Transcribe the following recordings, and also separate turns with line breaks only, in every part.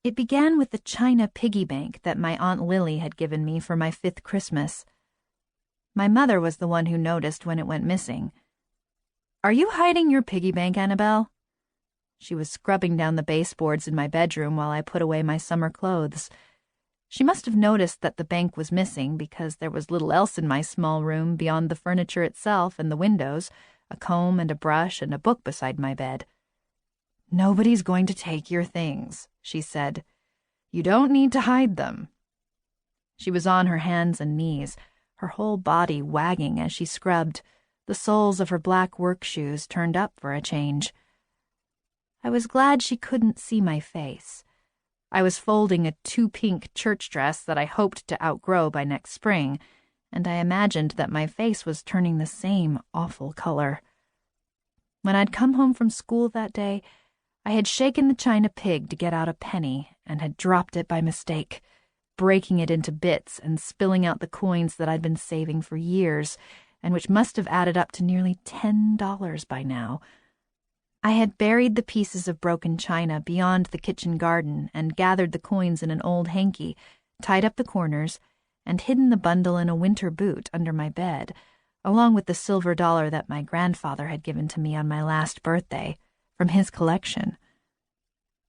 It began with the china piggy bank that my Aunt Lily had given me for my 5th Christmas. My mother was the one who noticed when it went missing. "Are you hiding your piggy bank, Annabelle?" She was scrubbing down the baseboards in my bedroom while I put away my summer clothes. She must have noticed that the bank was missing because there was little else in my small room beyond the furniture itself and the windows, a comb and a brush and a book beside my bed. "Nobody's going to take your things," she said. "You don't need to hide them." She was on her hands and knees, her whole body wagging as she scrubbed, the soles of her black work shoes turned up for a change. I was glad she couldn't see my face. I was folding a too pink church dress that I hoped to outgrow by next spring, and I imagined that my face was turning the same awful color. When I'd come home from school that day, I had shaken the china pig to get out a penny and had dropped it by mistake, breaking it into bits and spilling out the coins that I'd been saving for years, and which must have added up to nearly $10 by now. I had buried the pieces of broken china beyond the kitchen garden and gathered the coins in an old hanky, tied up the corners, and hidden the bundle in a winter boot under my bed, along with the silver dollar that my grandfather had given to me on my last birthday, from his collection.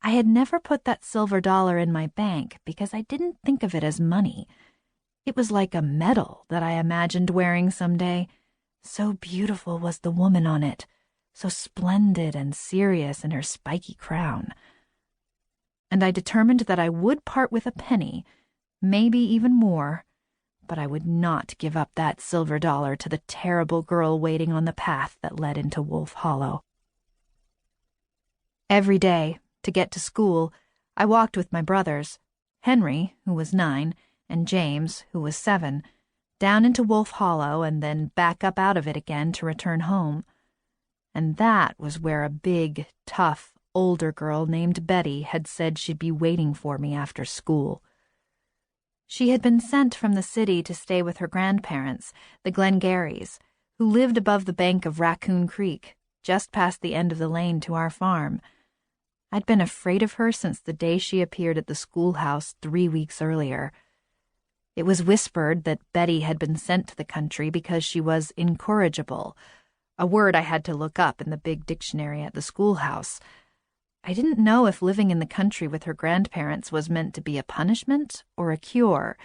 I had never put that silver dollar in my bank because I didn't think of it as money. It was like a medal that I imagined wearing someday. So beautiful was the woman on it, so splendid and serious in her spiky crown. And I determined that I would part with a penny, maybe even more, but I would not give up that silver dollar to the terrible girl waiting on the path that led into Wolf Hollow. Every day, to get to school, I walked with my brothers, Henry, who was 9, and James, who was 7, down into Wolf Hollow and then back up out of it again to return home. And that was where a big, tough, older girl named Betty had said she'd be waiting for me after school. She had been sent from the city to stay with her grandparents, the Glengarrys, who lived above the bank of Raccoon Creek, just past the end of the lane to our farm. I'd been afraid of her since the day she appeared at the schoolhouse 3 weeks earlier. It was whispered that Betty had been sent to the country because she was incorrigible, a word I had to look up in the big dictionary at the schoolhouse. I didn't know if living in the country with her grandparents was meant to be a punishment or a cure,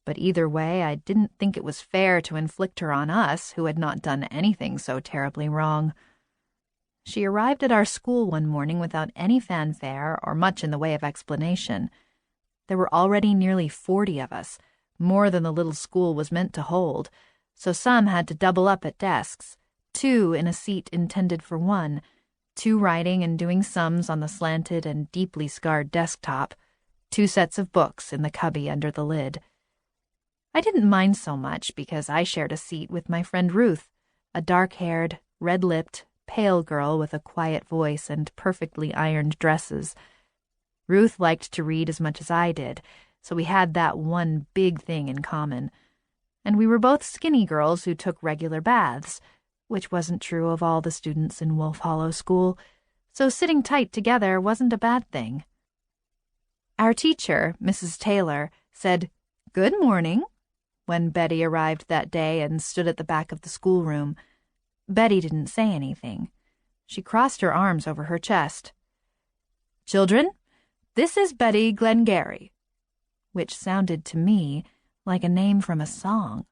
but either way, I didn't think it was fair to inflict her on us who had not done anything so terribly wrong. She arrived at our school one morning without any fanfare or much in the way of explanation. There were already nearly 40 of us, more than the little school was meant to hold, so some had to double up at desks, 2 in a seat intended for 1, 2 writing and doing sums on the slanted and deeply scarred desktop, 2 sets of books in the cubby under the lid. I didn't mind so much because I shared a seat with my friend Ruth, a dark-haired, red-lipped, pale girl with a quiet voice and perfectly ironed dresses. Ruth liked to read as much as I did, so we had that one big thing in common. And we were both skinny girls who took regular baths, which wasn't true of all the students in Wolf Hollow School, so sitting tight together wasn't a bad thing. Our teacher, Mrs. Taylor, said, "Good morning," when Betty arrived that day and stood at the back of the schoolroom. Betty didn't say anything. She crossed her arms over her chest. "Children, this is Betty Glengarry," which sounded to me like a name from a song.